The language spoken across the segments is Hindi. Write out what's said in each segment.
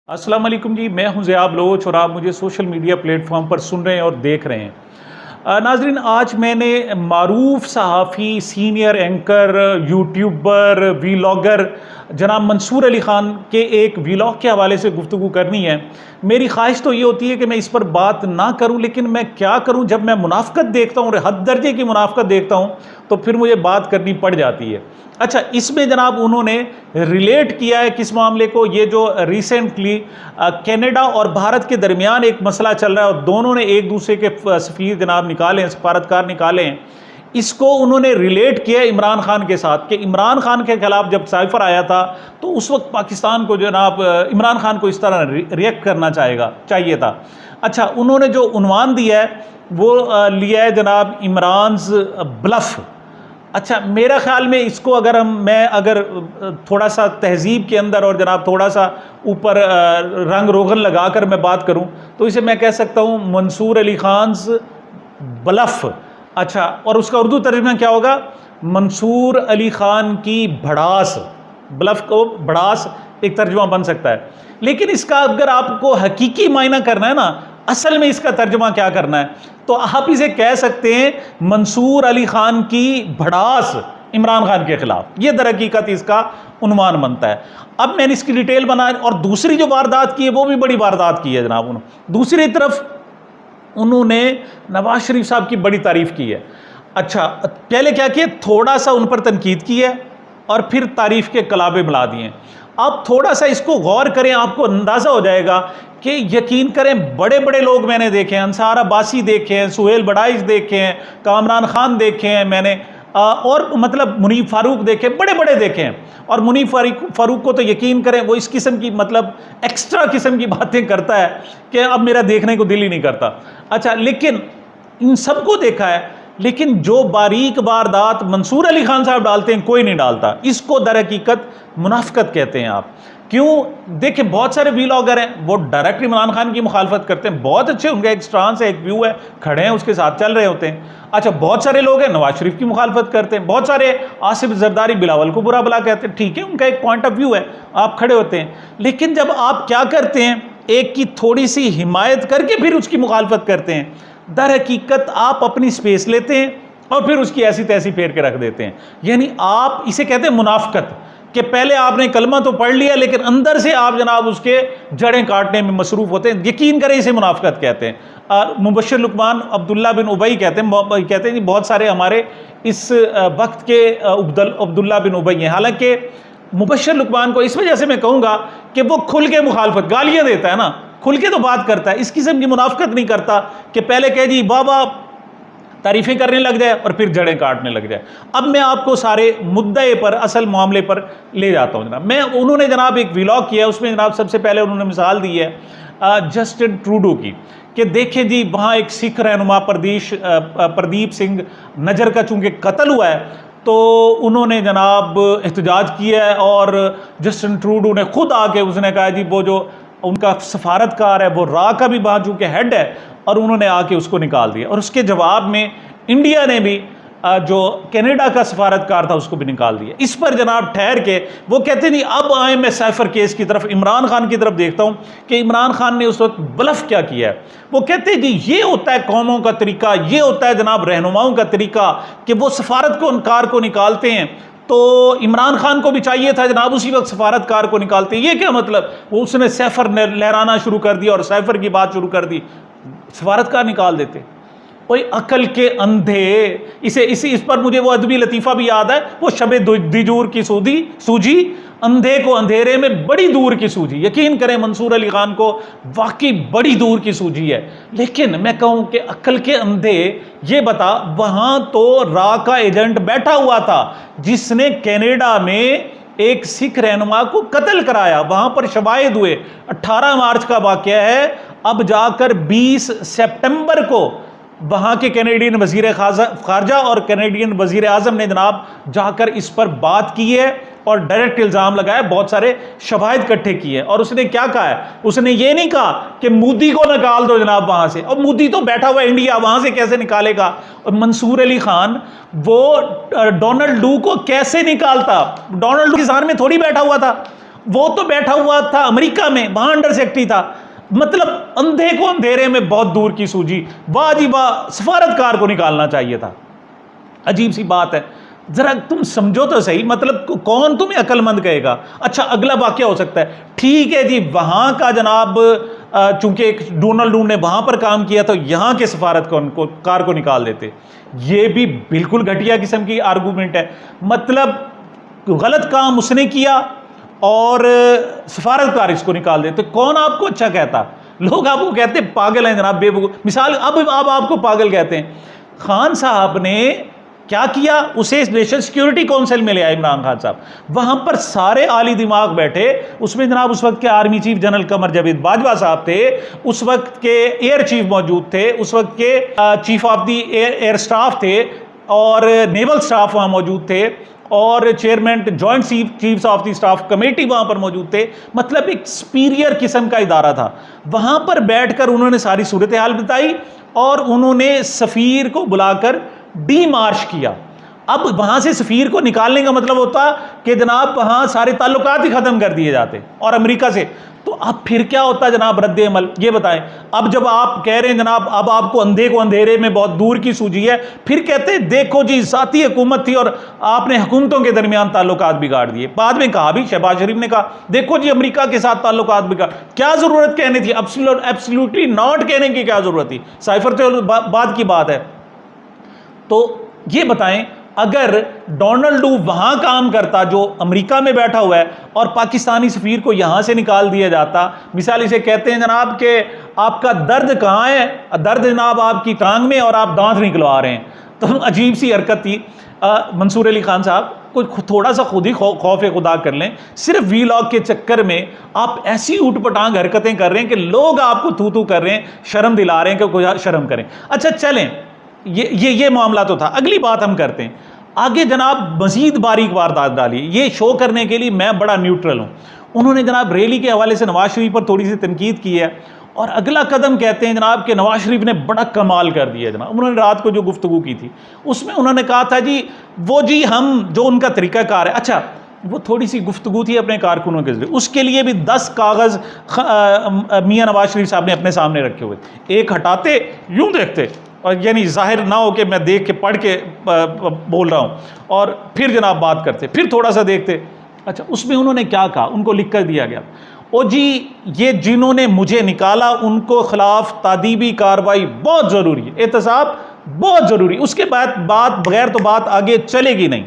अस्सलाम वालेकुम जी, मैं हूं ज़ियाब लोच और आप मुझे सोशल मीडिया प्लेटफॉर्म पर सुन रहे हैं और देख रहे हैं। नाजरीन, आज मैंने मारूफ सहाफ़ी, सीनियर एंकर, यूट्यूबर, वीलॉगर जनाब मंसूर अली ख़ान के एक वीलॉग के हवाले से गुफ्तगू करनी है। मेरी ख्वाहिश तो ये होती है कि मैं इस पर बात ना करूं, लेकिन मैं क्या करूं, जब मैं मुनाफ़क़त देखता हूं, हद दर्जे की मुनाफ़क़त देखता हूं, तो फिर मुझे बात करनी पड़ जाती है। अच्छा, इसमें जनाब उन्होंने रिलेट किया है किस मामले को, ये जो रिसेंटली कनाडा और भारत के दरमियान एक मसला चल रहा है और दोनों ने एक दूसरे के सफ़ीर जनाब निकाले हैं, सफारतकार निकाले हैं, इसको उन्होंने रिलेट किया इमरान खान के साथ कि इमरान खान के खिलाफ जब साइफर आया था तो उस वक्त पाकिस्तान को जनाब इमरान खान को इस तरह रिएक्ट करना चाहिए था। अच्छा, उन्होंने जो उन्वान दिया है वो लिया है जनाब इमरान्स ब्लफ। अच्छा, मेरा ख्याल में इसको अगर मैं थोड़ा सा तहजीब के अंदर और जनाब थोड़ा सा ऊपर रंग रोगन लगा कर मैं बात करूं तो इसे मैं कह सकता हूं मंसूर अली खान्स ब्लफ। अच्छा, और उसका उर्दू तर्जुमा क्या होगा? मंसूर अली खान की भड़ास। ब्लफ को भड़ास एक तर्जुमा बन सकता है, लेकिन इसका अगर आपको हकीकी मायना करना है ना, असल में इसका तर्जुमा क्या करना है, तो आप इसे कह सकते हैं मंसूर अली खान की भड़ास इमरान खान के खिलाफ। यह दर हकीकत इसका उन्वान बनता है। अब मैंने इसकी डिटेल बनाई और दूसरी जो वारदात की है वो भी बड़ी वारदात की है जनाब। उन्होंने दूसरी तरफ उन्होंने नवाज शरीफ साहब की बड़ी तारीफ की है। अच्छा, पहले क्या किया, थोड़ा सा उन पर तनकीद की है और फिर तारीफ के कलाबे मिला दिए। आप थोड़ा सा इसको गौर करें, आपको अंदाज़ा हो जाएगा कि यकीन करें बड़े बड़े लोग मैंने देखे हैं, अंसार अब्बासी देखे हैं, सुहेल बड़ाइश देखे हैं, कामरान खान देखे हैं मैंने, और मतलब मुनीफ फारूक देखे, बड़े बड़े देखे हैं। और मुनीफ फारूक को तो यकीन करें वो इस किस्म की मतलब एक्स्ट्रा किस्म की बातें करता है कि अब मेरा देखने को दिल ही नहीं करता। अच्छा, लेकिन इन सबको देखा है, लेकिन जो बारीक वारदात मंसूर अली खान साहब डालते हैं कोई नहीं डालता। इसको दर हकीकत मुनाफ़क़त कहते हैं आप। क्यों? देखें, बहुत सारे वीलॉगर हैं वो डायरेक्ट इमरान खान की मुखालफत करते हैं, बहुत अच्छे, उनका एक स्टांस है, एक व्यू है, खड़े हैं उसके साथ चल रहे होते हैं। अच्छा, बहुत सारे लोग हैं नवाज शरीफ की मुखालफत करते हैं, बहुत सारे आसिफ जरदारी बिलावल को बुरा भला कहते हैं, ठीक है, उनका एक पॉइंट ऑफ व्यू है, आप खड़े होते हैं। लेकिन जब आप क्या करते हैं, एक की थोड़ी सी हिमायत करके फिर उसकी मुखालफत करते हैं, दर हकीकत आप अपनी स्पेस लेते हैं और फिर उसकी ऐसी तैसी फेर के रख देते हैं। यानी आप इसे कहते हैं मुनाफ़क़त, कि पहले आपने कलमा तो पढ़ लिया लेकिन अंदर से आप जनाब उसके जड़ें काटने में मसरूफ़ होते हैं। यकीन करें, इसे मुनाफ़क़त कहते हैं। मुबश्शिर लुकमान अब्दुल्ला बिन उबई कहते हैं जी बहुत सारे हमारे इस वक्त के अब्दुल्ला बिन उबई हैं। हालांकि मुबश्शिर लुकमान को इस वजह से मैं कहूँगा कि वो खुल के मुखालफत, गालियाँ देता है ना, खुल के तो बात करता है, इस किस्म की मुनाफ़क़त नहीं करता कि पहले कह जी बाबा तारीफ़ें करने लग जाए और फिर जड़ें काटने लग जाए। अब मैं आपको सारे मुद्दे पर, असल मामले पर ले जाता हूँ जनाब। उन्होंने जनाब एक व्लॉग किया, उसमें जनाब सबसे पहले उन्होंने मिसाल दी है जस्टिन ट्रूडो की, कि देखें जी वहाँ एक सिख रहनुमा प्रदीप सिंह नजर का चूँकि कत्ल हुआ है तो उन्होंने जनाब एहतजाज किया है और जस्टिन ट्रूडो ने खुद आके उसने कहा जी वो जो उनका सफारतकार है वो रा का भी वहाँ चूँकि हेड है, और उन्होंने आके उसको निकाल दिया। और उसके जवाब में इंडिया ने भी जो कनाडा का सफारतकार था उसको भी निकाल दिया। इस पर जनाब ठहर के वो कहते नहीं, अब आए मैं साइफर केस की तरफ, इमरान खान की तरफ देखता हूँ कि इमरान खान ने उस वक्त ब्लफ क्या किया है। वो कहते जी ये होता है कौमों का तरीका, ये होता है जनाब रहनुमाओं का तरीका कि वो सफारतकार को निकालते हैं। तो इमरान खान को भी चाहिए था जनाब उसी वक्त सफारतकार को निकालते। ये क्या मतलब? वो उसने सैफर लहराना शुरू कर दिया और सैफर की बात शुरू कर दी, सफारतकार निकाल देते। कोई अकल के अंधे। इस पर मुझे वो अदबी लतीफ़ा भी याद है, वो शबे दिजूर की सूझी, अंधे को अंधेरे में बड़ी दूर की सूझी। यकीन करें मंसूर अली खान को वाकई बड़ी दूर की सूझी है। लेकिन मैं कहूँ कि अकल के अंधे, ये बता, वहाँ तो रा का एजेंट बैठा हुआ था जिसने कनाडा में एक सिख रहनुमा को कत्ल कराया, वहाँ पर शवाहिद हुए। 18 मार्च का वाक़या है। अब जाकर 20 सितंबर को वहाँ के कैनेडियन वज़ीर ख़ारजा और कैनेडियन वज़ीर आज़म ने जनाब जाकर इस पर बात की है और डायरेक्ट इल्ज़ाम लगाया, बहुत सारे शवाहिद इकट्ठे किए। और उसने क्या कहा है? उसने ये नहीं कहा कि मोदी को निकाल दो जनाब वहाँ से, और मोदी तो बैठा हुआ इंडिया, वहाँ से कैसे निकालेगा? और मंसूर अली खान वो डोनाल्ड डू को कैसे निकालता? डोनाल्ड डू किसान में थोड़ी बैठा हुआ था। वो तो बैठा हुआ था अमेरिका में, वहां अंडर सेक्रेटरी था। मतलब अंधे को अंधेरे में बहुत दूर की सूझी, वाह जी वाह, सफारतकार को निकालना चाहिए था। अजीब सी बात है, जरा तुम समझो तो सही, मतलब कौन तुम्हें अक्लमंद कहेगा। अच्छा, अगला वाक्य हो सकता है, ठीक है जी, वहां का जनाब चूंकि एक डोनाल्ड ट्रंप ने वहां पर काम किया तो यहां के सफारतकार को निकाल देते। ये भी बिल्कुल घटिया किस्म की आर्गूमेंट है। मतलब गलत काम उसने किया और सफारतकार इसको निकाल देते। कौन आपको अच्छा कहता? लोग आपको कहते पागल हैं जनाब, बेवकूफ। मिसाल अब आपको पागल कहते हैं। खान साहब ने क्या किया? उसे नेशनल सिक्योरिटी काउंसिल में ले आए इमरान खान साहब, वहां पर सारे आली दिमाग बैठे। उसमें जनाब उस वक्त के army chief general Qamar Javed Bajwa साहब थे, उस वक्त के एयर चीफ मौजूद थे, उस वक्त के chief of the air staff थे और नेवल स्टाफ वहां मौजूद थे और chairman joint chiefs of the staff committee वहां पर मौजूद थे। मतलब एक सुपीरियर किस्म का इदारा था। वहां पर बैठकर उन्होंने सारी सूरत हाल बताई और उन्होंने सफीर को बुलाकर डीमार्श किया। अब वहां से सफीर को निकालने का मतलब होता कि जनाब वहां सारे ताल्लुकात ही खत्म कर दिए जाते और अमेरिका से। तो अब फिर क्या होता जनाब रद्द अमल, ये बताएं। अब जब आप कह रहे हैं जनाब अब आपको अंधे को अंधेरे में बहुत दूर की सूझी है, फिर कहते हैं देखो जी साथी हुकूमत थी और आपने हुकूमतों के दरमियान ताल्लुकात बिगाड़ दिए। बाद में कहा भी, शहबाज शरीफ ने कहा देखो जी अमेरिका के साथ ताल्लुकात बिगाड़, क्या जरूरत कहने थी? एब्सोल्युटली नॉट कहने की क्या जरूरत थी? साइफर तो बाद की बात है। तो ये बताएं, अगर डोनाल्ड ट्रंप वहां काम करता जो अमेरिका में बैठा हुआ है और पाकिस्तानी सफीर को यहां से निकाल दिया जाता, मिसाल इसे कहते हैं जनाब कि आपका दर्द कहां है? दर्द जनाब आपकी टांग में और आप दांत निकलवा रहे हैं। तो अजीब सी हरकत थी। मंसूर अली खान साहब कोई थोड़ा सा खुद ही खौफ खुदा कर लें। सिर्फ वीलॉग के चक्कर में आप ऐसी ऊटपटांग हरकतें कर रहे हैं कि लोग आपको थू थू कर रहे हैं, शर्म दिला रहे हैं कि कोई शर्म करें। अच्छा चलें, ये मामला तो था। अगली बात हम करते हैं आगे। जनाब मजीद बारीक वारदात डाली, ये शो करने के लिए मैं बड़ा न्यूट्रल हूं। उन्होंने जनाब रैली के हवाले से नवाज शरीफ पर थोड़ी सी तनकीद की है और अगला कदम कहते हैं जनाब कि नवाज शरीफ ने बड़ा कमाल कर दिया। जनाब उन्होंने रात को जो गुफ्तगू की थी उसमें उन्होंने कहा था जी वो जी हम जो उनका तरीक़ाकार है। अच्छा, वो थोड़ी सी गुफ्तगू थी अपने कारकुनों के जरिए, उसके लिए भी 10 कागज़ मियाँ नवाज शरीफ साहब ने अपने सामने रखे हुए। एक हटाते, यूं देखते, और यानी जाहिर ना हो कि मैं देख के पढ़ के बोल रहा हूँ, और फिर जनाब बात करते, फिर थोड़ा सा देखते। अच्छा, उसमें उन्होंने क्या कहा? उनको लिख कर दिया गया, ओ जी ये जिन्होंने मुझे निकाला उनको खिलाफ तादीबी कार्रवाई बहुत ज़रूरी है, एहतसाब बहुत ज़रूरी। उसके बाद बात बगैर तो बात आगे चलेगी नहीं।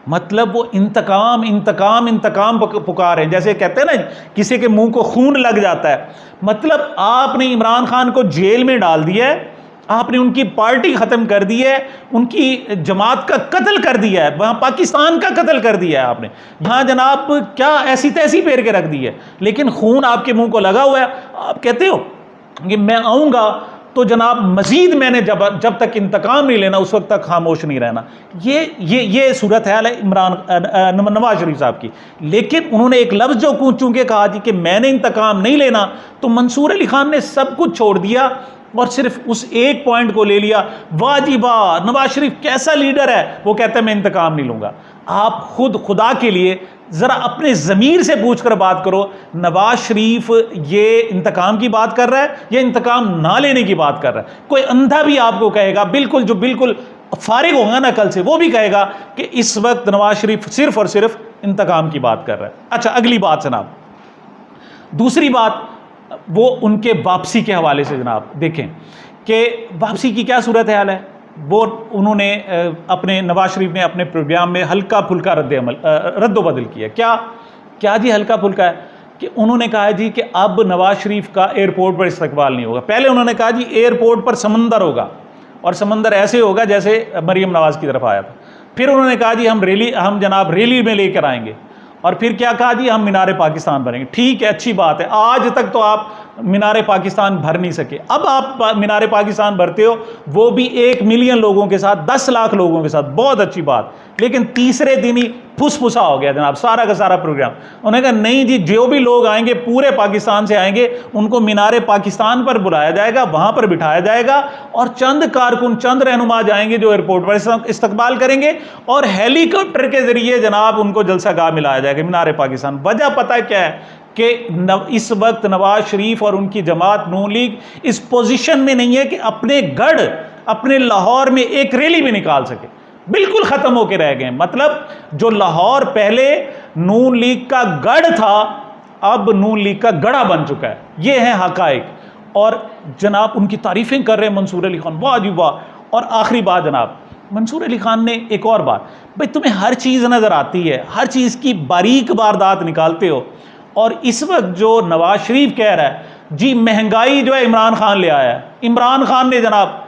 मतलब वो इंतकाम इंतकाम इंतकाम पुकार है, जैसे कहते हैं ना किसी के मुंह को खून लग जाता है। मतलब आपने इमरान खान को जेल में डाल दिया है, आपने उनकी पार्टी ख़त्म कर दी है, उनकी जमात का कत्ल कर दिया है, वहाँ पाकिस्तान का कत्ल कर दिया है आपने। यहाँ जनाब क्या ऐसी तैसी फेर के रख दी है, लेकिन खून आपके मुंह को लगा हुआ है। आप कहते हो कि मैं आऊँगा तो जनाब मजीद मैंने जब तक इंतकाम नहीं लेना उस वक्त तक खामोश नहीं रहना। ये सूरत हाल है नवाज शरीफ साहब की। लेकिन उन्होंने एक लफ्ज़ जो कूच के कहा जी कि मैंने इंतकाम नहीं लेना, तो मंसूर अली खान ने सब कुछ छोड़ दिया और सिर्फ उस एक पॉइंट को ले लिया। वाह जी वाह, नवाज शरीफ कैसा लीडर है, वो कहता है मैं इंतकाम नहीं लूंगा। आप खुद खुदा के लिए ज़रा अपने ज़मीर से पूछ कर बात करो, नवाज शरीफ ये इंतकाम की बात कर रहा है या इंतकाम ना लेने की बात कर रहा है? कोई अंधा भी आपको कहेगा, बिल्कुल जो बिल्कुल फारिग होगा ना कल से, वो भी कहेगा कि इस वक्त नवाज शरीफ सिर्फ और सिर्फ इंतकाम की बात कर रहा है। अच्छा, अगली बात जनाब, दूसरी बात वो उनके वापसी के हवाले से। जनाब देखें कि वापसी की क्या सूरत हाल है। वो उन्होंने अपने नवाज शरीफ ने अपने प्रोग्राम में हल्का फुल्का रद्द बदल किया। क्या जी हल्का फुल्का है कि उन्होंने कहा जी कि अब नवाज शरीफ का एयरपोर्ट पर इस्तकबाल नहीं होगा। पहले उन्होंने कहा जी एयरपोर्ट पर समंदर होगा और समंदर ऐसे होगा जैसे मरीम नवाज की तरफ आया था। फिर उन्होंने कहा जी हम जनाब रैली में लेकर आएंगे, और फिर क्या कहा जी हम मीनार पाकिस्तान बनेंगे। ठीक है, अच्छी बात है। आज तक तो आप मीनार पाकिस्तान भर नहीं सके। अब आप मीनार पाकिस्तान भरते हो, वो भी 1 मिलियन लोगों के साथ, 10 लाख लोगों के साथ, बहुत अच्छी बात। लेकिन तीसरे दिन ही फुसफुसा हो गया जनाब सारा का सारा प्रोग्राम। उन्होंने कहा नहीं जी, जो भी लोग आएंगे पूरे पाकिस्तान से आएंगे, उनको मीनार पाकिस्तान पर बुलाया जाएगा, वहां पर बिठाया जाएगा और चंद कारकुन, चंद रहनुमा जाएंगे जो एयरपोर्ट पर इस्तकबाल करेंगे और हेलीकॉप्टर के जरिए जनाब उनको जलसागाह में लाया जाएगा मीनार पाकिस्तान। वजह पता क्या है कि इस वक्त नवाज शरीफ और उनकी जमात नून लीग इस पोजीशन में नहीं है कि अपने गढ़, अपने लाहौर में एक रैली भी निकाल सके, बिल्कुल ख़त्म होकर रह गए। मतलब जो लाहौर पहले नून लीग का गढ़ था, अब नून लीग का गढ़ा बन चुका है। ये है हकाइक। और जनाब उनकी तारीफ़ें कर रहे हैं मंसूर अली खान, वाह जी वाह। और आखिरी बात जनाब, मंसूर अली खान ने एक और बात, भाई तुम्हें हर चीज़ नज़र आती है, हर चीज़ की बारीक वारदात निकालते हो, और इस वक्त जो नवाज शरीफ कह रहा है जी महंगाई जो है इमरान खान ले आया है, इमरान खान ने जनाब,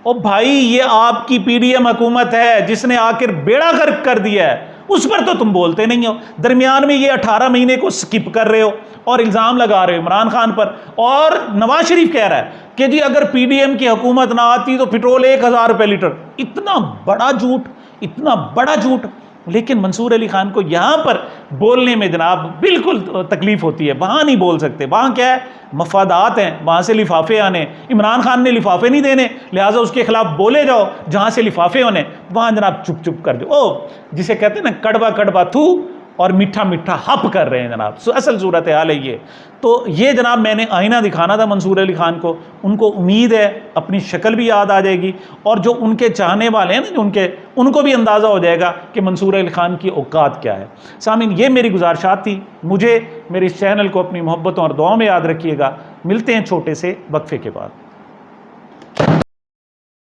ओ भाई ये आपकी पीडीएम हुकूमत है जिसने आखिर बेड़ा गर्क कर दिया है, उस पर तो तुम बोलते नहीं हो। दरमियान में ये 18 महीने को स्किप कर रहे हो और इल्ज़ाम लगा रहे हो इमरान खान पर। और नवाज शरीफ कह रहा है कि जी अगर पीडीएम की हुकूमत ना आती तो पेट्रोल 1000 रुपये लीटर। इतना बड़ा झूठ, इतना बड़ा झूठ। लेकिन मंसूर अली खान को यहाँ पर बोलने में जनाब बिल्कुल तकलीफ होती है। वहाँ नहीं बोल सकते, वहाँ क्या है, मफादात हैं, वहाँ से लिफाफे आने। इमरान खान ने लिफाफे नहीं देने, लिहाजा उसके खिलाफ बोले जाओ। जहाँ से लिफाफे होने वहाँ जनाब चुप चुप कर दो। ओ जिसे कहते हैं ना कड़वा कड़वा थू और मीठा मीठा हप कर रहे हैं जनाब। असल सूरत हाल है ये। तो ये जनाब मैंने आईना दिखाना था मंसूर अली खान को। उनको उम्मीद है अपनी शक्ल भी याद आ जाएगी और जो उनके चाहने वाले हैं ना, जो उनको भी अंदाज़ा हो जाएगा कि मंसूर अली खान की औकात क्या है। सामीन, ये मेरी गुजारिशात थी। मुझे मेरे इस चैनल को अपनी मोहब्बतों और दुआओं में याद रखिएगा। मिलते हैं छोटे से वक्फे के बाद।